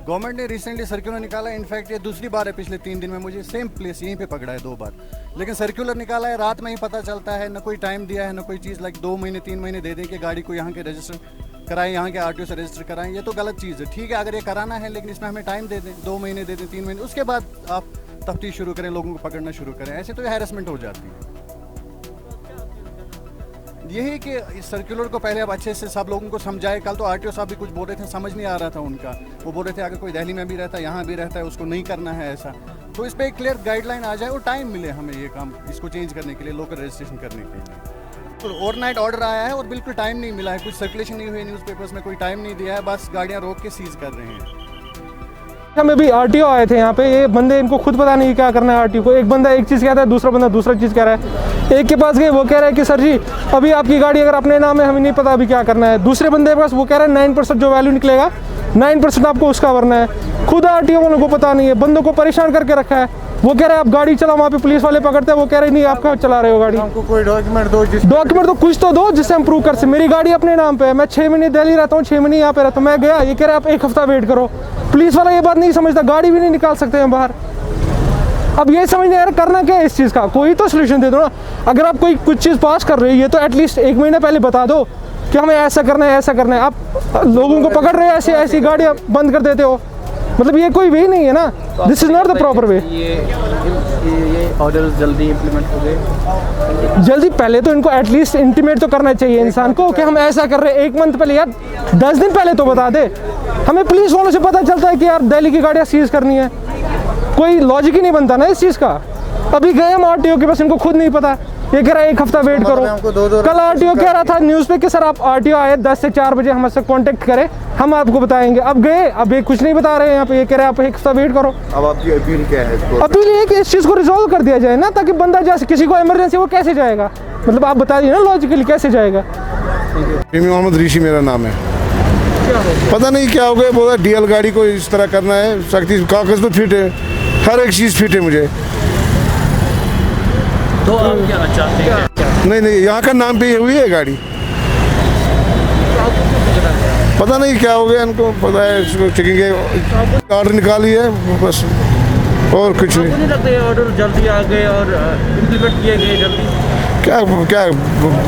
Government ने recently circular निकाला है। इनफैक्ट ये दूसरी बार है पिछले 3 दिन में मुझे सेम प्लेस यहीं पे पकड़ा है 2 बार। लेकिन सर्कुलर निकाला है, रात में ही पता चलता है, ना कोई टाइम दिया है ना कोई चीज़। लाइक 2 महीने 3 महीने दे दें कि गाड़ी को यहाँ के रजिस्टर कराएं, यहाँ के आरटीओ से रजिस्टर कराएं। ये तो गलत चीज़ है। ठीक है अगर ये कराना है, लेकिन इसमें हमें टाइम दे दें, 2 महीने दे दें, 3 महीने, उसके बाद आप तफ्तीश शुरू करें, लोगों को पकड़ना शुरू करें। ऐसे तो ये हैरेसमेंट हो जाती है। यही कि इस सर्कुलर को पहले अब अच्छे से सब लोगों को समझाए। कल तो आरटीओ साहब भी कुछ बोल रहे थे, समझ नहीं आ रहा था उनका। वो बोल रहे थे अगर कोई दिल्ली में भी रहता है, यहाँ भी रहता है, उसको नहीं करना है ऐसा। तो इस पर एक क्लियर गाइडलाइन आ जाए और टाइम मिले हमें ये काम इसको चेंज करने के लिए, लोकल रजिस्ट्रेशन करने के लिए। तो ओवरनाइट ऑर्डर आया है और बिल्कुल टाइम नहीं मिला है, कुछ सर्कुलेशन नहीं हुई न्यूज़पेपर्स में, कोई टाइम नहीं दिया है, बस गाड़ियाँ रोक के सीज कर रहे हैं। हमें भी आरटीओ आए थे यहाँ पे, ये बंदे इनको खुद पता नहीं क्या करना है आरटीओ को। एक बंदा एक चीज़ कहता है, दूसरा बंदा दूसरा चीज़ कह रहा है। एक के पास गए, वो कह रहा है कि सर जी अभी आपकी गाड़ी अगर अपने नाम है, हमें नहीं पता अभी क्या करना है। दूसरे बंदे के पास वो कह रहा है 9% जो वैल्यू निकलेगा 9% आपको उसका भरना है। खुद आरटीओ वालों को पता नहीं है, बंदों को परेशान करके रखा है। वो कह रहे हैं आप गाड़ी चलाओ, वहाँ पे पुलिस वाले पकड़ते हैं, वो कह रहे नहीं आप कहाँ चला रहे हो गाड़ी। हमको कोई डॉक्यूमेंट दो, डॉक्यूमेंट तो कुछ तो दो जिससे हम प्रूव कर सकें। मेरी गाड़ी अपने नाम पे है, मैं 6 महीने दिल्ली रहता हूँ, 6 महीने यहाँ पे रहता हूँ। मैं गया, ये कह रहे आप 1 हफ्ता वेट करो। पुलिस वाला ये बात नहीं समझता, गाड़ी भी नहीं निकाल सकते हैं बाहर। अब ये समझ नहीं यार करना क्या है इस चीज़ का, कोई तो सोल्यूशन दे दो ना। अगर आप कोई कुछ चीज़ पास कर रहे हो, ये तो एटलीस्ट 1 महीने पहले बता दो कि हमें ऐसा करना है, ऐसा करना है। आप लोगों को पकड़ रहे हो, ऐसी ऐसी गाड़ियाँ बंद कर देते हो, मतलब ये कोई वे नहीं है ना। This is not the proper way. ये ऑर्डर जल्दी इम्प्लीमेंट हो गए, जल्दी पहले तो इनको एटलीस्ट इंटीमेट तो करना चाहिए इंसान को कि हम ऐसा कर रहे हैं। 1 मंथ पहले यार 10 दिन पहले तो बता दे। हमें पुलिस वालों से पता चलता है कि यार दिल्ली की गाड़ियाँ सीज करनी है, कोई लॉजिक ही नहीं बनता ना इस चीज़ का। अभी गए हम आरटीओ के पास, इनको खुद नहीं पता, ये कह रहा है 1 हफ्ता वेट करो। कल आरटीओ कह रहा था न्यूज़ पे कि सर आप आरटीओ आए 10 से 4 बजे हमसे कांटेक्ट करें, हम आपको बताएंगे। अब गए, अब ये कुछ नहीं बता रहे हैं यहाँ पे, ये कह रहे हैं आप 1 हफ्ता वेट करो। अब आपकी अपील क्या है इसको? अपील ये कि इस चीज़ को रिजॉल्व कर दिया जाए ना, ताकि बंदा जैसे किसी को इमरजेंसी वो कैसे जाएगा, मतलब आप बता दीजिए ना लॉजिकली कैसे जाएगा। मोहम्मद ऋषि मेरा नाम है। पता नहीं क्या हो गया, बोला डीएल गाड़ी को इस तरह करना है, सख्ती कागज तो फिट है, हर एक चीज़ फिट है मुझे। तो आप क्या चाहते हैं? नहीं यहाँ का नाम पे हुई है गाड़ी, पता नहीं क्या हो गया, इनको पता है, इसको चेकिंग ऑर्डर निकाली है बस, और कुछ नहीं। नहीं लगता ये ऑर्डर जल्दी आ गए और इम्प्लीमेंट किए गए जल्दी? क्या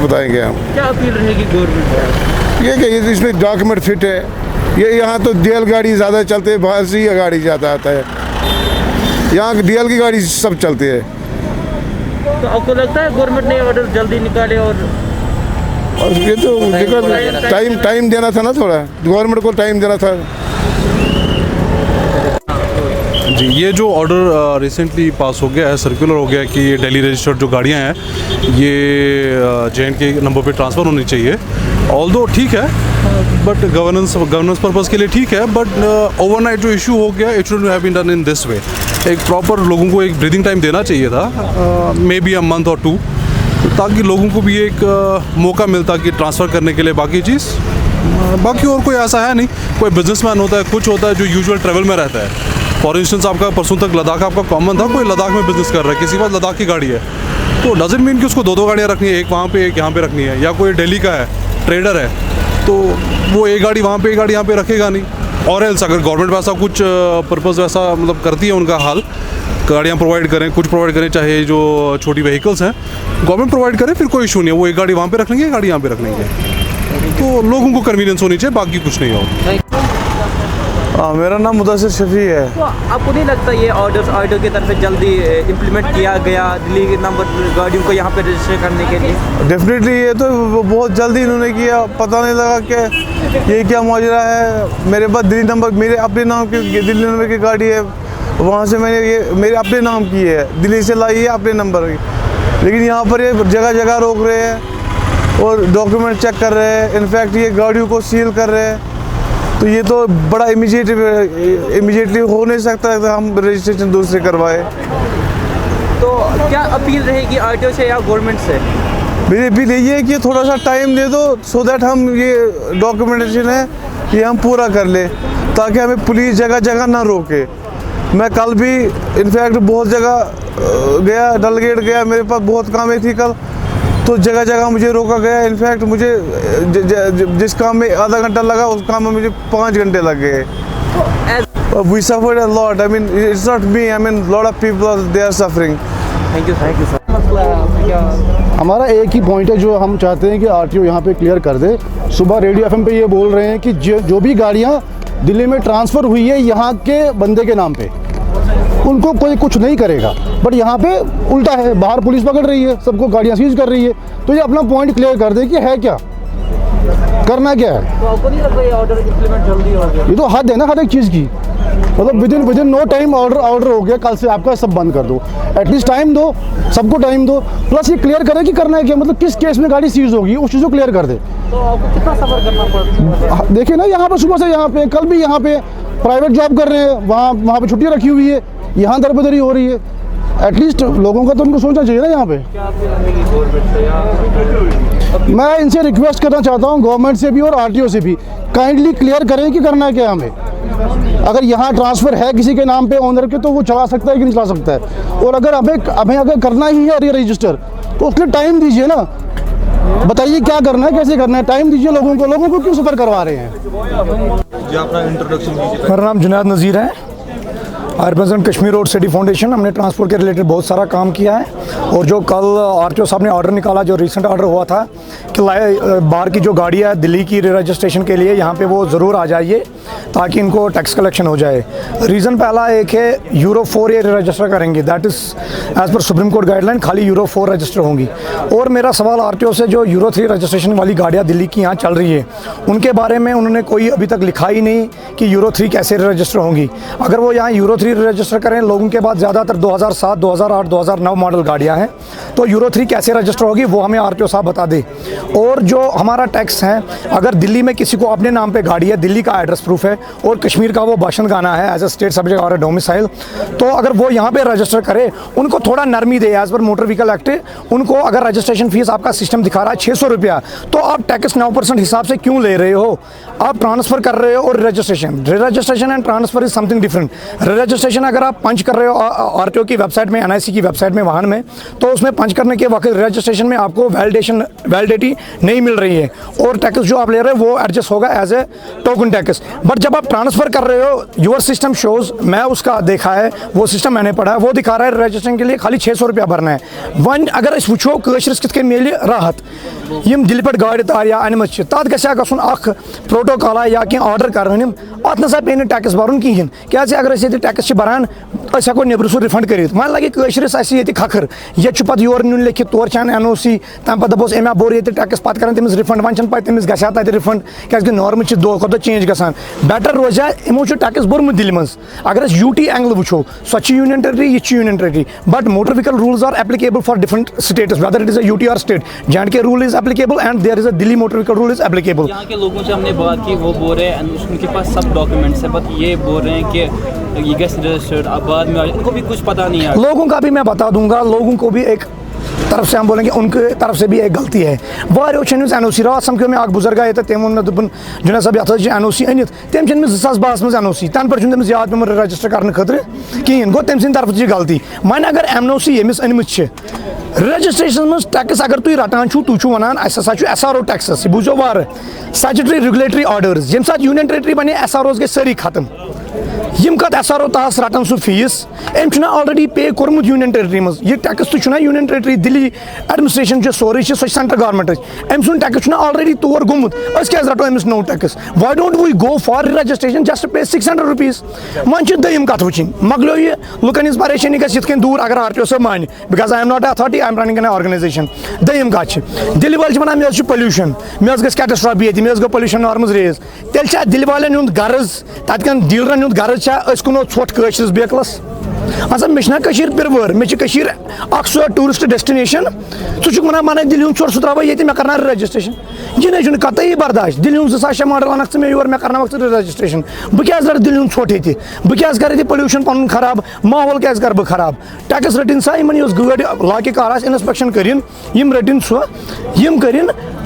बताएंगे हम? क्या अपील रहेगी गवर्नमेंट? ये कि इसमें डॉक्यूमेंट फिट है। ये यहाँ तो डीएल गाड़ी ज़्यादा चलते है, बाहर से ही गाड़ी ज़्यादा आता है, यहाँ डीएल की गाड़ी सब चलती है। तो आपको लगता है गवर्नमेंट ने ऑर्डर जल्दी निकाले? और ये तो टाइम देना था ना, थोड़ा गवर्नमेंट को टाइम देना था। जी, ये जो ऑर्डर रिसेंटली पास हो गया है, सर्कुलर हो गया है कि ये दिल्ली रजिस्टर्ड जो गाड़ियाँ हैं ये जे.एंड.के नंबर पे ट्रांसफ़र होनी चाहिए। ऑल्दो ठीक है, बट गवर्नेंस पर्पज़ के लिए ठीक है, बट ओवरनाइट जो इशू हो गया, it should have been done in this way. एक प्रॉपर लोगों को एक ब्रीदिंग टाइम देना चाहिए था, मे बी अ मंथ और 2, ताकि लोगों को भी एक मौका मिलता कि ट्रांसफ़र करने के लिए। बाकी चीज़ बाकी और कोई ऐसा है नहीं, कोई बिजनेसमैन होता है, कुछ होता है जो यूजुअल ट्रैवल में रहता है। फॉर इंस्टेंस आपका परसों तक लद्दाख आपका कॉमन था, कोई लद्दाख में बिजनेस कर रहा है, किसी के पास लद्दाख की गाड़ी है, तो डजंट मीन कि उसको 2 गाड़ियाँ रखनी है, एक वहाँ पे एक यहाँ पे रखनी है। या कोई दिल्ली का है, ट्रेडर है, तो वो एक गाड़ी वहाँ पे एक गाड़ी यहाँ पे रखेगा नहीं। और एल्स अगर गवर्नमेंट वैसा कुछ पर्पज़ वैसा मतलब करती है उनका हाल, गाड़ियाँ प्रोवाइड करें, कुछ प्रोवाइड करें, चाहे जो छोटी व्हीकल्स हैं गवर्नमेंट प्रोवाइड करे, फिर कोई इशू नहीं है, वो एक गाड़ी वहाँ पे रख लेंगे, एक गाड़ी यहाँ पे रख लेंगे, तो लोगों को कन्वीनियंस होनी चाहिए, बाकी कुछ नहीं हो। मेरा नाम मुदस्सिर शफी है। तो आपको नहीं लगता ये ऑर्डर की तरफ से जल्दी इम्प्लीमेंट किया गया दिल्ली के नंबर गाड़ियों को यहाँ पे रजिस्टर करने के लिए? डेफिनेटली ये तो बहुत जल्दी इन्होंने किया, पता नहीं लगा कि ये क्या माजरा है। मेरे पास दिल्ली नंबर, मेरे अपने नाम की दिल्ली नंबर की गाड़ी है, वहाँ से मैंने ये मेरे अपने नाम की है, दिल्ली से लाई है अपने नंबर की, लेकिन यहाँ पर ये जगह जगह रोक रहे हैं और डॉक्यूमेंट चेक कर रहे हैं। इनफैक्ट ये गाड़ियों को सील कर रहे हैं, तो ये तो बड़ा इमीडिएटली हो नहीं सकता है, हम रजिस्ट्रेशन दूसरे करवाए। तो क्या अपील रहेगी आरटीओ से या गवर्नमेंट से? मेरी अपील यही है कि थोड़ा सा टाइम दे दो, सो दैट हम ये डॉक्यूमेंटेशन है ये हम पूरा कर ले, ताकि हमें पुलिस जगह जगह ना रोके। मैं कल भी इनफैक्ट बहुत जगह गया, डल गेट गया, मेरे पास बहुत कामें थी कल, तो जगह जगह मुझे रोका गया। इनफैक्ट मुझे जिस काम में आधा घंटा लगा उस काम में मुझे 5 घंटे लग गए। We suffered a lot. I mean, it's not me. I mean, lot of people they are suffering. Thank you sir. मसला है क्या? हमारा एक ही पॉइंट है जो हम चाहते हैं कि आरटीओ यहाँ पे क्लियर कर दे। सुबह रेडियो एफएम पे ये बोल रहे हैं कि जो भी गाड़ियाँ दिल्ली में ट्रांसफ़र हुई है यहाँ के बंदे के नाम पे, उनको कोई कुछ नहीं करेगा। बट यहाँ पे उल्टा है, बाहर पुलिस पकड़ रही है, सबको गाड़ियाँ सीज कर रही है। तो ये अपना पॉइंट क्लियर कर दे कि है क्या, करना क्या है। तो आपको नहीं लगता ये ऑर्डर इम्प्लीमेंट जल्दी हो गया? ये तो हद है ना हर एक चीज़ की। मतलब विदिन नो टाइम ऑर्डर हो गया, कल से आपका सब बंद कर दो। एटलीस्ट टाइम दो, सबको टाइम दो। प्लस ये क्लियर करे कि करना है क्या, मतलब किस केस में गाड़ी सीज होगी, उस चीज़ को क्लियर कर दे। तो आपको कितना सफ़र करना पड़ता है? देखिए ना, यहाँ पे सुबह से यहाँ पे, कल भी यहाँ पे प्राइवेट जॉब कर रहे हैं, वहाँ पे छुट्टी रखी हुई है, यहाँ दरबदरी हो रही है। एटलीस्ट लोगों का तो उनको सोचना चाहिए ना यहाँ पे। क्या अपील रहेगी गवर्नमेंट से या? मैं इनसे रिक्वेस्ट करना चाहता हूँ, गवर्नमेंट से भी और आरटीओ से भी, काइंडली क्लियर करें कि करना है क्या हमें। अगर यहाँ ट्रांसफ़र है किसी के नाम पे ओनर के, तो वो चला सकता है कि नहीं चला सकता है। और अगर हमें अगर करना ही है रजिस्टर, तो उसके लिए टाइम दीजिए ना। बताइए क्या करना है, कैसे करना है, टाइम दीजिए लोगों को क्यों सफ़र करवा रहे हैं। जी, अपना इंट्रोडक्शन कीजिए। मेरा नाम जुनैद नज़ीर है। I represent Kashmir road city foundation. हमने ट्रांसपोर्ट के रिलेटेड बहुत सारा काम किया है। और जो कल आरटीओ साहब ने ऑर्डर निकाला, जो रिसेंट ऑर्डर हुआ था कि बाहर की जो गाड़ी है दिल्ली की रजिस्ट्रेशन के लिए यहाँ पे वो ज़रूर आ जाइए ताकि इनको टैक्स कलेक्शन हो जाए। रीज़न पहला एक है, यूरो 4 ये रजिस्टर करेंगे, that is as per supreme court guideline खाली यूरो 4 रजिस्टर होंगी। और मेरा सवाल आरटीओ से, जो यूरो 3 रजिस्ट्रेशन वाली गाड़ियाँ दिल्ली की यहाँ चल रही है, उनके बारे में उन्होंने कोई अभी तक लिखा ही नहीं कि यूरो 3 कैसे रजिस्टर होंगी। अगर वो यहाँ यूरो 3 रजिस्टर करें, लोगों के पास ज़्यादातर 2007, 2008, 2009 मॉडल गाड़ियाँ हैं, तो यूरो 3 कैसे रजिस्टर होगी वो हमें आरटीओ साहब बता दे। और जो हमारा टैक्स है, अगर दिल्ली में किसी को अपने नाम पे गाड़ी है, दिल्ली का एड्रेस प्रूफ है और कश्मीर का वो भाषण गाना है एज अ स्टेट सब्जेक्ट और डोमिसाइल, तो अगर वो यहाँ पे रजिस्टर करे, उनको थोड़ा नरमी दे एज पर मोटर व्हीकल एक्ट। उनको अगर रजिस्ट्रेशन फीस आपका सिस्टम दिखा रहा है 600 रुपया, तो आप टैक्स 9% हिसाब से क्यों ले रहे हो? आप ट्रांसफ़र कर रहे हो। और registration and transfer is something different. Registration अगर आप पंच कर रहे हो आरटीओ की वेबसाइट में, एनआईसी की वेबसाइट में, वाहन में, तो उसमें पंच करने के वक्त रजिस्ट्रेशन में आपको वैलिडिटी नहीं मिल रही है और टैक्स जो आप ले रहे हो वो एडजस्ट होगा as a token tax. But जब आप ट्रांसफ़र कर रहे हो, यूर सिस्टम शोज, मैं उसका देखा है, वो सिस्टम मैंने पढ़ा है, वो दिखा रहा है रजिस्ट्रेशन के लिए खाली 600 रुपया भरना है। वन अगर इस वो कशर कित मिले राहत, यम दिल पे गाड़ी तार या अनम तथ ग गन प्रोटोकॉल या क्या ऑर्डर कर अत ना पे टैक्स भरन कहें क्या अगर ये टैक्स भरान हेको नबर सू रिफंड कर वन लगे कशरस ये खखर ये पे योर नुन लिखित तौर छान NOC तम पे दपोस अमे बोर ये टैक्स पे कर तमिस रिफंड वन पे तमिस ग तक रिफंड क्या नॉर्म दो खुद चेंज ग बेटर रोजा यमो टैक्स भोरमुत दिल्ली मज अगर UT एंगल वो सो यूनियन टेरिटरी ये union territory but motor vehicle rules are applicable for different states whether it is a UT और state J&K rule is applicable and there is a Delhi motor vehicle rule is applicable. यहाँ के लोगों से हमने बात की, वो बोल रहे हैं उनके पास सब डॉक्यूमेंट्स है, बट ये बोल रहे हैं कि ये गैस रजिस्टर्ड अब बाद में उनको भी कुछ पता नहीं है। लोगों का भी मैं बता दूंगा, लोगों को भी एक तरफ से हम बोलेंगे उनके तरफ से भी एक गलती है। वारियो NOC रात समझो में बुजुर्ग आए तम वो दोपन जुनैद साहब ये NOC अनित तम 2012 मज NOC तन पे तमिस याद पे रजिस्टर करने खतर कहें गो तम तरफ से गलती। वन अगर NOC यमिस अनमित रजिस्ट्रेशन मज टैक्स अगर तुम रटान तुम वन SRO टैक्स बूझो वार स्टैट्यूटरी रेगुलेटरी ऑर्डर्स यम यूनियन टेरिटरी बने SROs गए सारी खत्म यम कत SRO तहस रटान सह फीस अम ऑलरेडी पे कोर्मुत यूनियन टेरिटरी मज यह टैक्स तो यूनियन टेरिटरी दिल्ली एडमिनिस्ट्रेशन जो सोरे सो सेंट्रल गवर्नमेंट अम सुन टैक्स ऑलरेडी तौर गोमुत क्या रटो अमिस no tax why don't we go for registration just pay 600 rupees one दम कत वुचन मकलो ये लुकन हज परेशानी गन दूर अगर आरटीओ सब मान because I am not authority I am running an organisation दम कत दिल्ली वाले one may pollution may go catastrophe ये may go pollution norms raise तेल दिल्ली वाले हुंद गर्ज तक डीलरन हुंद गर्ज कुनो छोट कशरस बेकलस अच्छा मे पिरवर मे सो टूरिस्ट डेस्टिनेशन सह वन दिल्ली छोट सह त्रा ये मे करना रजिस्ट्रेशन यह कतई बर्दाश्त दिल्ली 2006 मॉडल अनक मे योर मे करना रजिस्ट्रेशन बह क्या रट दिल्ली छोट ये बह क्या कर पोल्यूशन पन खराब माहौल क्या कर बह खराब टैक्स रटिन सा इन गाड़ी ला के कार इंस्पेक्शन कर रटिन सह कर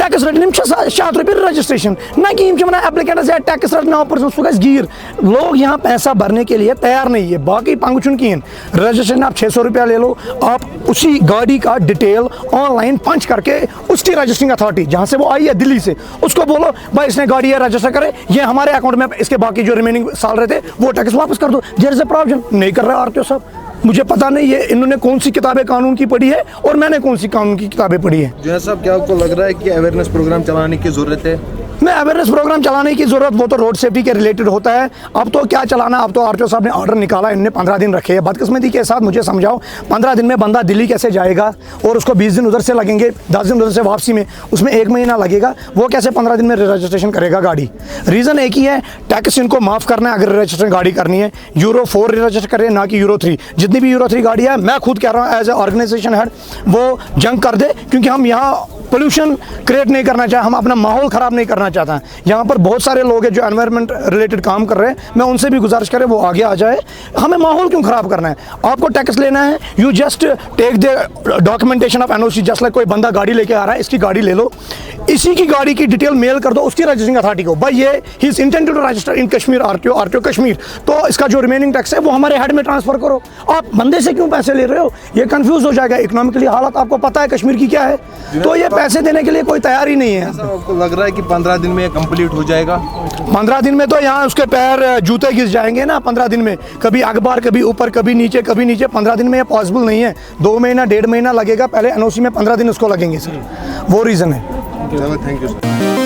टैक्स रटन 7 रुपये रजिस्ट्रेशन ना कि एप्लिकेंट टैक्स रटना सह गीर लोग यहाँ पैसा भरने के लिए तैयार नहीं है बाकी पंग कहें रजिस्ट्रेशन आप 600 रुपया ले लो आप उसी गाड़ी का डिटेल ऑनलाइन पंच करके उसकी रजिस्ट्रिंग अथॉरिटी जहाँ से वो आई है दिल्ली से उसको बोलो भाई इसने गाड़ी है रजिस्टर करे ये हमारे अकाउंट में इसके बाकी जो रिमेनिंग साल रहे थे वो टैक्स वापस कर दो देयर इज अ प्रॉब्लम नहीं कर रहा आरटीओ साहब मुझे पता नहीं है इन्होंने कौन सी किताबें कानून की पढ़ी है और मैंने कौन सी कानून की किताबें पढ़ी है। जो है साहब क्या आपको लग रहा है कि अवेयरनेस प्रोग्राम चलाने की ज़रूरत है? मैं अवेयरनेस प्रोग्राम चलाने की ज़रूरत वो तो रोड सेफ्टी के रिलेटेड होता है। अब तो क्या चलाना अब तो आरटीओ साहब ने ऑर्डर निकाला इनने 15 दिन रखे हैं बदकिस्मती के साथ मुझे समझाओ 15 दिन में बंदा दिल्ली कैसे जाएगा और उसको 20 दिन उधर से लगेंगे 10 दिन उधर से वापसी में उसमें 1 महीना लगेगा वो कैसे 15 दिन में रजिस्ट्रेशन करेगा गाड़ी। रीज़न एक ही है टैक्स इनको माफ़ करना है अगर रजिस्ट्रेशन गाड़ी करनी है यूरो 4 रजिस्टर करें ना कि यूरो 3 जितनी भी यूरो 3 गाड़ी है मैं खुद कह रहा हूँ एज ए ऑर्गेनाइजेशन हेड वो जंग कर दे क्योंकि हम यहाँ पोल्यूशन क्रिएट नहीं करना चाहते हम अपना माहौल ख़राब नहीं करना चाहते हैं। यहाँ पर बहुत सारे लोग हैं जो एनवायरनमेंट रिलेटेड काम कर रहे हैं मैं उनसे भी गुजारिश करें वो आगे आ जाए हमें माहौल क्यों ख़राब करना है आपको टैक्स लेना है you just take the documentation of NOC just like कोई बंदा गाड़ी लेके आ रहा है इसकी गाड़ी ले लो इसी की गाड़ी की डिटेल मेल कर दो उसकी रजिस्ट्रिंग अथॉरिटी को भाई ये ही is intended to register in Kashmir RTO Kashmir तो इसका जो रिमेनिंग टैक्स है वो हमारे हेड में ट्रांसफर करो आप बंदे से क्यों पैसे ले रहे हो ये कंफ्यूज हो जाएगा इकोनॉमिकली हालत आपको पता है कश्मीर की क्या है तो ये पैसे देने के लिए कोई तैयार ही नहीं है। आपको लग रहा है कि 15 दिन में ये कंप्लीट हो जाएगा? 15 दिन में तो यहाँ उसके पैर जूते घिस जाएंगे ना 15 दिन में कभी अखबार कभी ऊपर कभी नीचे 15 दिन में ये पॉसिबल नहीं है 2 महीना 1.5 महीना लगेगा पहले एनओसी में 15 दिन उसको लगेंगे सर वो रीज़न है। Thank you.